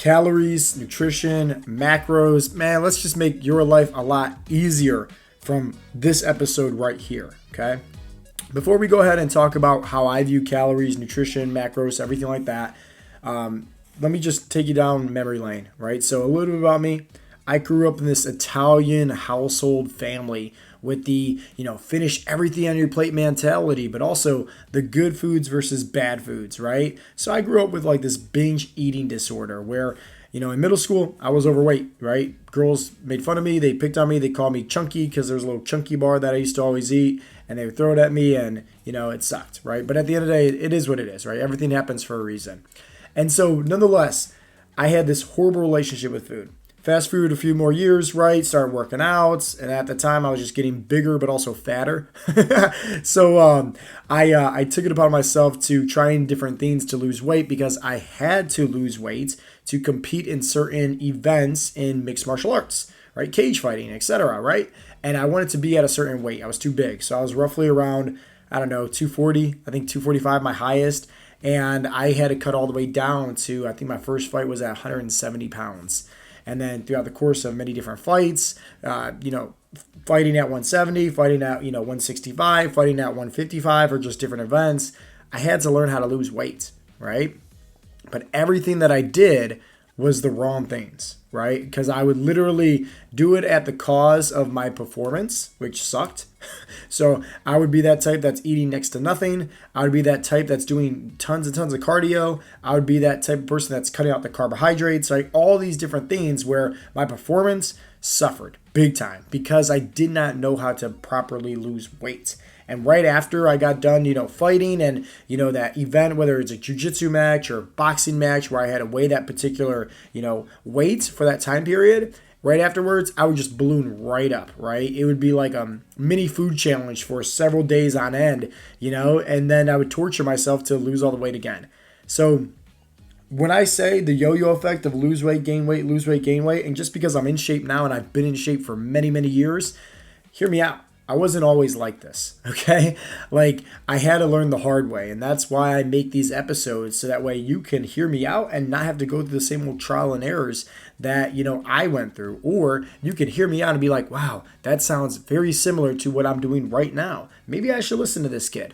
calories, nutrition, macros. Man, let's just make your life a lot easier from this episode right here, okay? Before we go ahead and talk about how I view calories, nutrition, macros, everything like that, let me just take you down memory lane, right? So a little bit about me. I grew up in this Italian household family with the, finish everything on your plate mentality, but also the good foods versus bad foods, right? So I grew up with like this binge eating disorder where, in middle school, I was overweight, right? Girls made fun of me. They picked on me. They called me chunky because there was a little chunky bar that I used to always eat, and they would throw it at me, and, it sucked, right? But at the end of the day, it is what it is, right? Everything happens for a reason. And so, nonetheless, I had this horrible relationship with food. Fast forward a few more years, right? Started working out, and at the time I was just getting bigger, but also fatter. So I took it upon myself to trying different things to lose weight because I had to lose weight to compete in certain events in mixed martial arts, right? Cage fighting, etc., right? And I wanted to be at a certain weight. I was too big, so I was roughly around 240. I think 245, my highest. And I had to cut all the way down to, I think my first fight was at 170 pounds. And then throughout the course of many different fights, fighting at 170, fighting at, 165, fighting at 155, or just different events, I had to learn how to lose weight, right? But everything that I did was the wrong things, right? Because I would literally do it at the cause of my performance, which sucked. So I would be that type that's eating next to nothing. I would be that type that's doing tons and tons of cardio. I would be that type of person that's cutting out the carbohydrates, like all these different things where my performance suffered big time because I did not know how to properly lose weight. And right after I got done, fighting and, that event, whether it's a jiu-jitsu match or boxing match where I had to weigh that particular, weight for that time period, right afterwards, I would just balloon right up, right? It would be like a mini food challenge for several days on end, and then I would torture myself to lose all the weight again. So when I say the yo-yo effect of lose weight, gain weight, lose weight, gain weight, and just because I'm in shape now and I've been in shape for many, many years, hear me out. I wasn't always like this, okay? Like, I had to learn the hard way, and that's why I make these episodes so that way you can hear me out and not have to go through the same old trial and errors that, I went through. Or you can hear me out and be like, wow, that sounds very similar to what I'm doing right now. Maybe I should listen to this kid,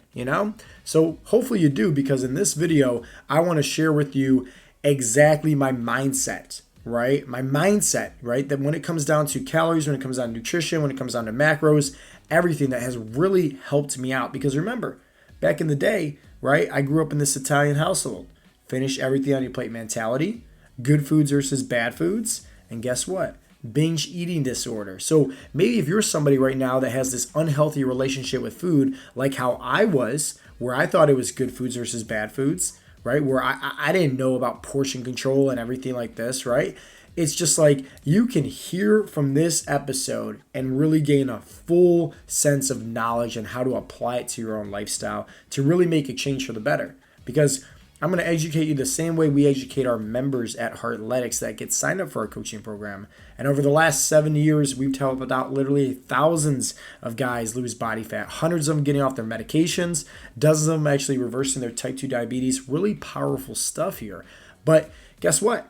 So hopefully you do, because in this video, I want to share with you exactly my mindset, right? My mindset, right? That when it comes down to calories, when it comes down to nutrition, when it comes down to macros, everything that has really helped me out. Because remember, back in the day, right? I grew up in this Italian household. Finish everything on your plate mentality, good foods versus bad foods, and guess what? Binge eating disorder. So maybe if you're somebody right now that has this unhealthy relationship with food, like how I was, where I thought it was good foods versus bad foods, right? Where I didn't know about portion control and everything like this, right? It's just like you can hear from this episode and really gain a full sense of knowledge and how to apply it to your own lifestyle to really make a change for the better. Because I'm going to educate you the same way we educate our members at Heartletics that get signed up for our coaching program. And over the last 7 years, we've helped out literally thousands of guys lose body fat, hundreds of them getting off their medications, dozens of them actually reversing their type 2 diabetes. Really powerful stuff here. But guess what?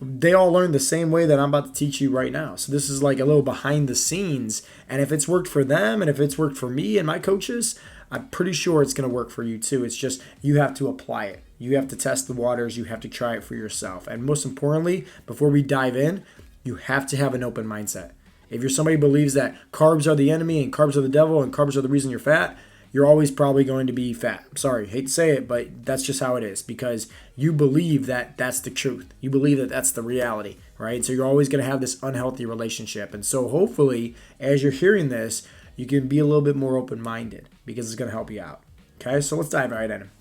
They all learn the same way that I'm about to teach you right now. So this is like a little behind the scenes. And if it's worked for them and if it's worked for me and my coaches, I'm pretty sure it's going to work for you too. It's just you have to apply it. You have to test the waters. You have to try it for yourself. And most importantly, before we dive in, you have to have an open mindset. If you're somebody who believes that carbs are the enemy and carbs are the devil and carbs are the reason you're fat, you're always probably going to be fat. I'm sorry, hate to say it, but that's just how it is because you believe that that's the truth. You believe that that's the reality, right? So you're always going to have this unhealthy relationship. And so hopefully, as you're hearing this, you can be a little bit more open-minded because it's going to help you out. Okay, so let's dive right in.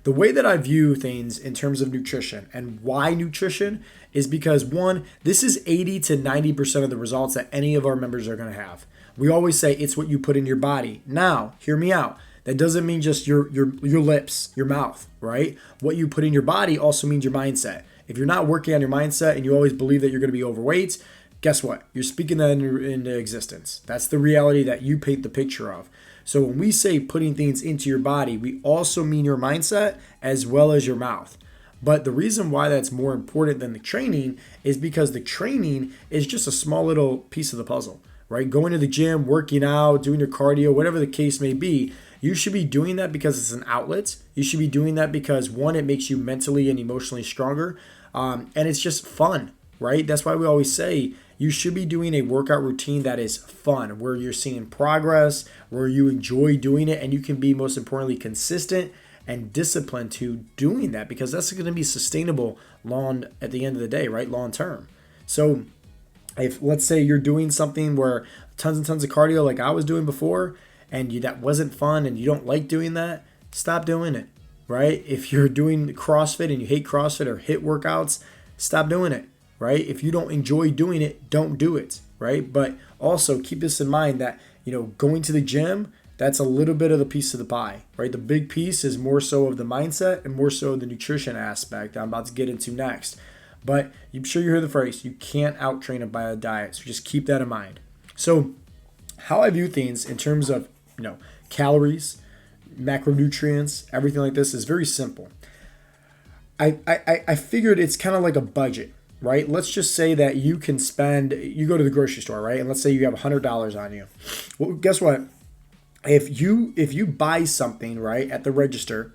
The way that I view things in terms of nutrition and why nutrition is because, one, this is 80 to 90% of the results that any of our members are going to have. We always say it's what you put in your body. Now, hear me out. That doesn't mean just your lips, your mouth, right? What you put in your body also means your mindset. If you're not working on your mindset and you always believe that you're going to be overweight, guess what? You're speaking that into existence. That's the reality that you paint the picture of. So when we say putting things into your body, we also mean your mindset as well as your mouth. But the reason why that's more important than the training is because the training is just a small little piece of the puzzle, right? Going to the gym, working out, doing your cardio, whatever the case may be, you should be doing that because it's an outlet. You should be doing that because, one, it makes you mentally and emotionally stronger, and it's just fun, right? That's why we always say you should be doing a workout routine that is fun, where you're seeing progress, where you enjoy doing it, and you can be, most importantly, consistent and disciplined to doing that, because that's going to be sustainable at the end of the day, right? Long term. So if, let's say, you're doing something where tons and tons of cardio like I was doing before, and that wasn't fun and you don't like doing that, stop doing it, right? If you're doing CrossFit and you hate CrossFit or HIIT workouts, stop doing it, right? If you don't enjoy doing it, don't do it, right? But also keep this in mind that, going to the gym, that's a little bit of the piece of the pie, right? The big piece is more so of the mindset and more so of the nutrition aspect that I'm about to get into next. But I'm sure you heard the phrase, you can't out-train it by a diet. So just keep that in mind. So how I view things in terms of, calories, macronutrients, everything like this is very simple. I figured it's kind of like a budget, right? Let's just say that you go to the grocery store, right? And let's say you have $100 on you. Well, guess what? If you buy something, right, at the register,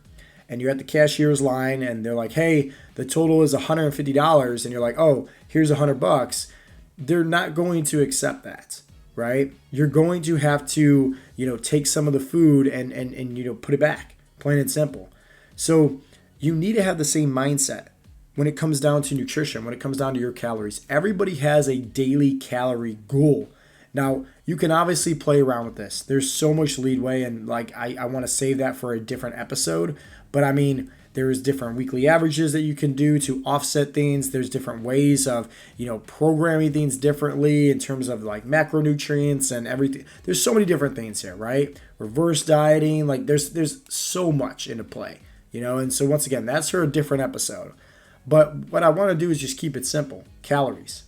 and you're at the cashier's line and they're like, hey, the total is $150, and you're like, oh, here's $100, they're not going to accept that, right? You're going to have to, take some of the food and put it back, plain and simple. So you need to have the same mindset when it comes down to nutrition, when it comes down to your calories. Everybody has a daily calorie goal. Now, you can obviously play around with this. There's so much leeway, and I want to save that for a different episode. But I mean, there's different weekly averages that you can do to offset things. There's different ways of, programming things differently in terms of like macronutrients and everything. There's so many different things here, right? Reverse dieting, there's so much into play, And so once again, that's for a different episode. But what I want to do is just keep it simple. Calories.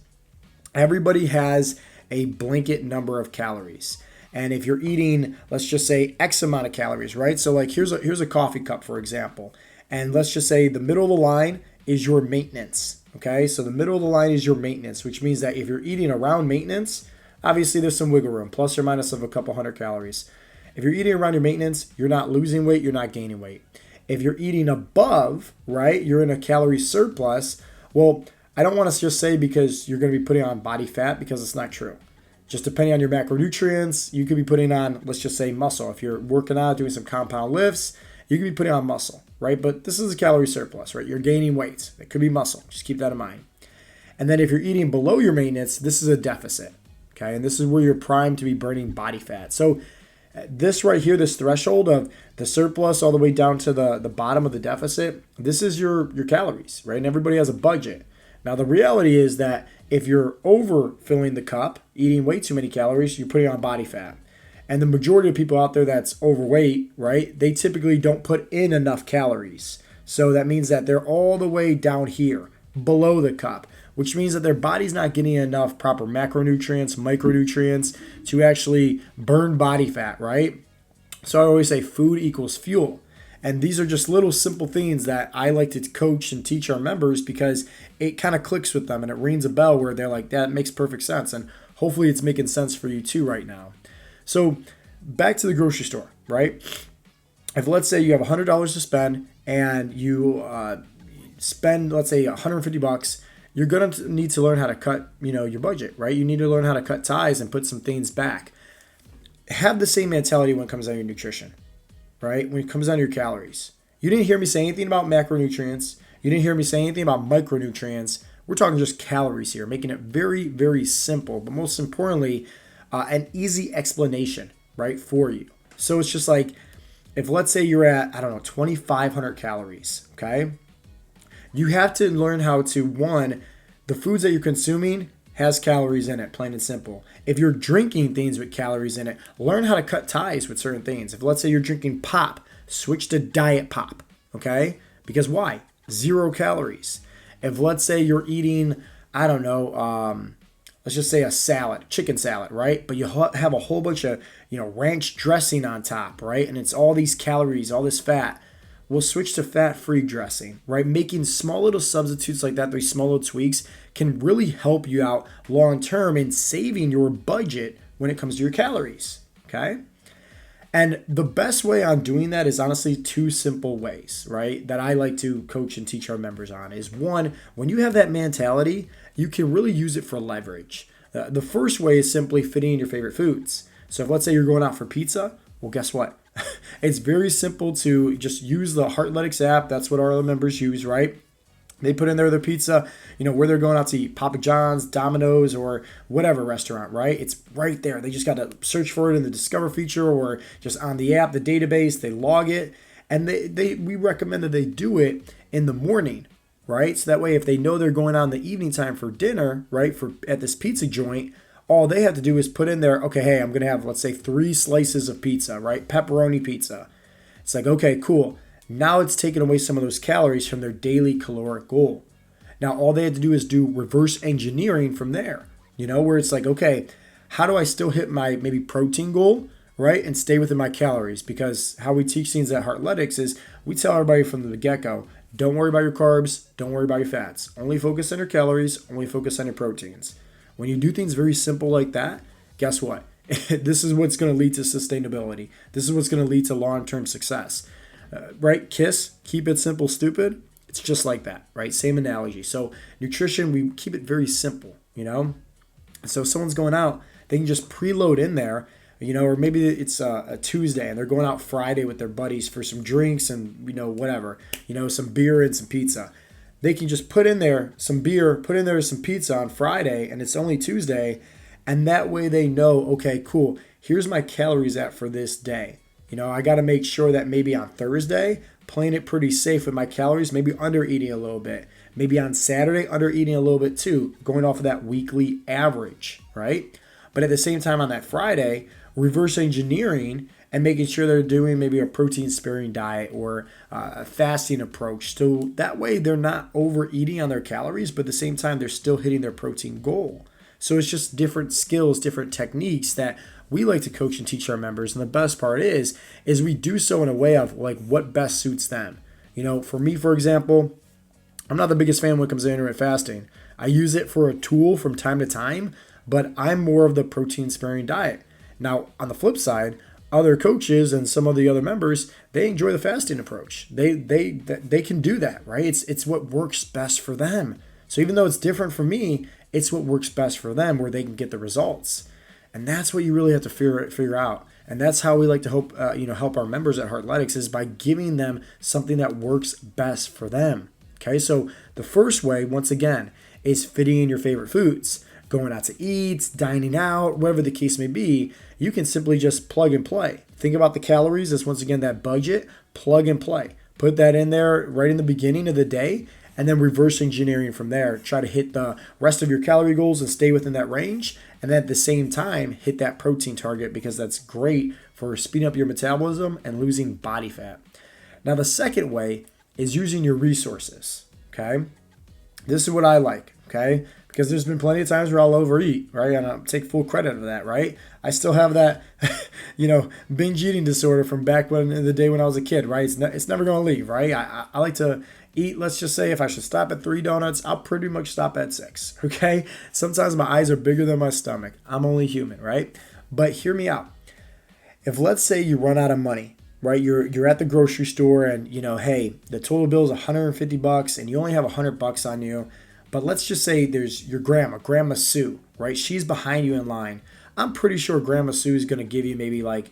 Everybody has a blanket number of calories. And if you're eating, let's just say X amount of calories, right? So here's a coffee cup, for example. And let's just say the middle of the line is your maintenance, okay? So the middle of the line is your maintenance, which means that if you're eating around maintenance, obviously there's some wiggle room, plus or minus of a couple hundred calories. If you're eating around your maintenance, you're not losing weight, you're not gaining weight. If you're eating above, right, you're in a calorie surplus. Well, I don't want to just say because you're going to be putting on body fat, because it's not true. Just depending on your macronutrients, you could be putting on, let's just say, muscle. If you're working out, doing some compound lifts, you could be putting on muscle, right? But this is a calorie surplus, right? You're gaining weight. It could be muscle. Just keep that in mind. And then if you're eating below your maintenance, this is a deficit, okay? And this is where you're primed to be burning body fat. So this right here, this threshold of the surplus all the way down to the bottom of the deficit, this is your calories, right? And everybody has a budget. Now, the reality is that if you're overfilling the cup, eating way too many calories, you're putting on body fat. And the majority of people out there that's overweight, right, they typically don't put in enough calories. So that means that they're all the way down here, below the cup, which means that their body's not getting enough proper macronutrients, micronutrients to actually burn body fat, right? So I always say food equals fuel. And these are just little simple things that I like to coach and teach our members, because it kind of clicks with them and it rings a bell where they're like, that makes perfect sense. And hopefully it's making sense for you too right now. So back to the grocery store, right? If let's say you have $100 to spend and you spend, let's say, $150, you're going to need to learn how to cut, your budget, right? You need to learn how to cut ties and put some things back. Have the same mentality when it comes down to your nutrition, right? When it comes down to your calories. You didn't hear me say anything about macronutrients. You didn't hear me say anything about micronutrients. We're talking just calories here, making it very, very simple, but most importantly, an easy explanation, right, for you. So it's just like, if let's say you're at, 2,500 calories, okay? You have to learn how to, one, the foods that you're consuming has calories in it, plain and simple. If you're drinking things with calories in it, learn how to cut ties with certain things. If let's say you're drinking pop, switch to diet pop, okay? Because why? 0 calories. If let's say you're eating, let's just say a salad, chicken salad, right? But you have a whole bunch of, ranch dressing on top, right? And it's all these calories, all this fat. we'll switch to fat-free dressing, right? Making small little substitutes like that, those small little tweaks can really help you out long-term in saving your budget when it comes to your calories, okay? And the best way on doing that is honestly two simple ways, right? That I like to coach and teach our members on is one, when you have that mentality, you can really use it for leverage. The first way is simply fitting in your favorite foods. So if let's say you're going out for pizza, well, guess what? It's very simple to just use the Heartletics app. That's what our other members use, right? They put in there their pizza, where they're going out to eat, Papa John's, Domino's, or whatever restaurant, right? It's right there. They just got to search for it in the Discover feature or just on the app, the database. They log it, and we recommend that they do it in the morning, right? So that way, if they know they're going on the evening time for dinner, right, at this pizza joint, all they have to do is put in there, okay, hey, I'm going to have, let's say, 3 slices of pizza, right? Pepperoni pizza. It's like, okay, cool. Now it's taken away some of those calories from their daily caloric goal. Now all they have to do is do reverse engineering from there, where it's like, okay, how do I still hit my maybe protein goal, right? And stay within my calories? Because how we teach things at Heartletics is we tell everybody from the get-go, don't worry about your carbs, don't worry about your fats. Only focus on your calories, only focus on your proteins. When you do things very simple like that, guess what? This is what's going to lead to sustainability. This is what's going to lead to long-term success. Right? KISS, keep it simple, stupid. It's just like that, right? Same analogy. So nutrition, we keep it very simple, So if someone's going out, they can just preload in there, or maybe it's a Tuesday and they're going out Friday with their buddies for some drinks and, whatever, some beer and some pizza. They can just put in there some beer, put in there some pizza on Friday, and it's only Tuesday. And that way they know, okay, cool, here's my calories at for this day. I got to make sure that maybe on Thursday, playing it pretty safe with my calories, maybe under eating a little bit. Maybe on Saturday, under eating a little bit too, going off of that weekly average, right? But at the same time on that Friday, reverse engineering and making sure they're doing maybe a protein sparing diet or a fasting approach. So that way they're not overeating on their calories, but at the same time, they're still hitting their protein goal. So it's just different skills, different techniques that we like to coach and teach our members. And the best part is we do so in a way of like what best suits them. For me, for example, I'm not the biggest fan when it comes to intermittent fasting. I use it for a tool from time to time, but I'm more of the protein sparing diet. Now, on the flip side, other coaches and some of the other members, they enjoy the fasting approach. They can do that, right? It's what works best for them. So even though it's different for me, it's what works best for them where they can get the results. And that's what you really have to figure out. And that's how we like to help our members at Heartletics is by giving them something that works best for them. Okay, so the first way, once again, is fitting in your favorite foods. Going out to eat, dining out, whatever the case may be, you can simply just plug and play. Think about the calories as once again that budget, plug and play. Put that in there right in the beginning of the day, and then reverse engineering from there. Try to hit the rest of your calorie goals and stay within that range. And then at the same time, hit that protein target because that's great for speeding up your metabolism and losing body fat. Now, the second way is using your resources, okay? This is what I like, okay? Because there's been plenty of times where I'll overeat, right? And I'll take full credit of that, right? I still have that, binge eating disorder from back in the day when I was a kid, right? It's never going to leave, right? I like to eat, let's just say if I should stop at 3 donuts, I'll pretty much stop at 6, okay? Sometimes my eyes are bigger than my stomach. I'm only human, right? But hear me out. If let's say you run out of money, right? You're at the grocery store and, hey, the total bill is $150 and you only have $100 on you. But let's just say there's your Grandma Sue, right? She's behind you in line. I'm pretty sure Grandma Sue is going to give you maybe like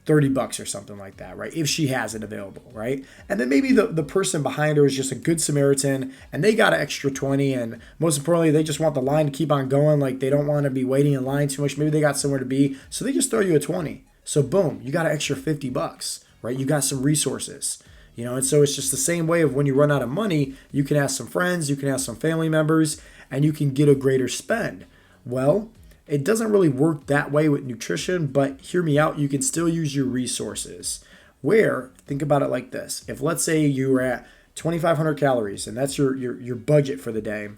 $30 or something like that, right? If she has it available, right? And then maybe the person behind her is just a good Samaritan and they got an extra 20, and most importantly, they just want the line to keep on going. Like they don't want to be waiting in line too much. Maybe they got somewhere to be. So they just throw you a 20. So boom, you got an extra $50, right? You got some resources. And so it's just the same way of when you run out of money, you can ask some friends, you can ask some family members, and you can get a greater spend. Well, it doesn't really work that way with nutrition, but hear me out, you can still use your resources. Where, think about it like this. If let's say you're at 2,500 calories and that's your budget for the day,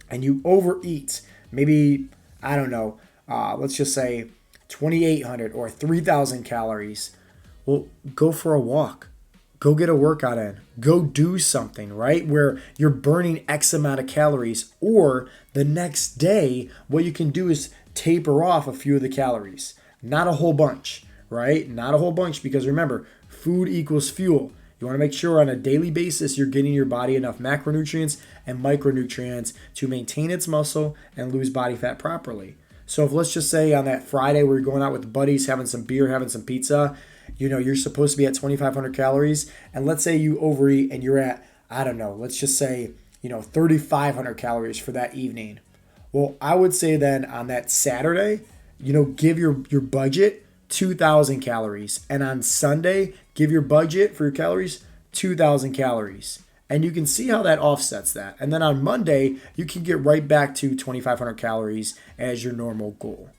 and you overeat, maybe, I don't know, let's just say 2,800 or 3,000 calories, well, go for a walk. go get a workout in, go do something, right? Where you're burning X amount of calories, or the next day, what you can do is taper off a few of the calories, not a whole bunch, right? Not a whole bunch, because remember, food equals fuel. You want to make sure on a daily basis you're getting your body enough macronutrients and micronutrients to maintain its muscle and lose body fat properly. So if let's just say on that Friday where you're going out with buddies, having some beer, having some pizza, you're supposed to be at 2,500 calories, and let's say you overeat and you're at, I don't know, let's just say, 3,500 calories for that evening. Well, I would say then on that Saturday, give your budget 2,000 calories. And on Sunday, give your budget for your calories 2,000 calories. And you can see how that offsets that. And then on Monday, you can get right back to 2,500 calories as your normal goal.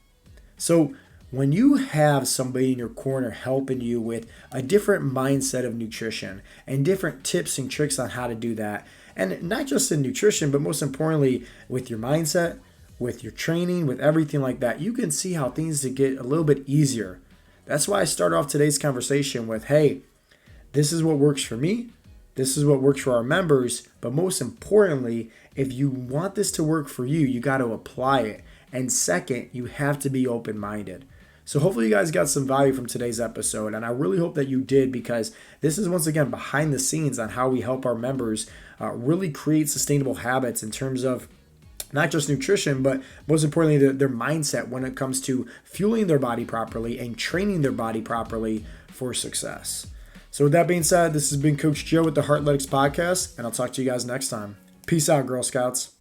So when you have somebody in your corner helping you with a different mindset of nutrition and different tips and tricks on how to do that, and not just in nutrition, but most importantly with your mindset, with your training, with everything like that, you can see how things get a little bit easier. That's why I start off today's conversation with, hey, this is what works for me. This is what works for our members. But most importantly, if you want this to work for you, you got to apply it. And second, you have to be open-minded. So hopefully you guys got some value from today's episode. And I really hope that you did, because this is once again behind the scenes on how we help our members really create sustainable habits in terms of not just nutrition, but most importantly, their mindset when it comes to fueling their body properly and training their body properly for success. So with that being said, this has been Coach Joe with the Heartletics Podcast, and I'll talk to you guys next time. Peace out, Girl Scouts.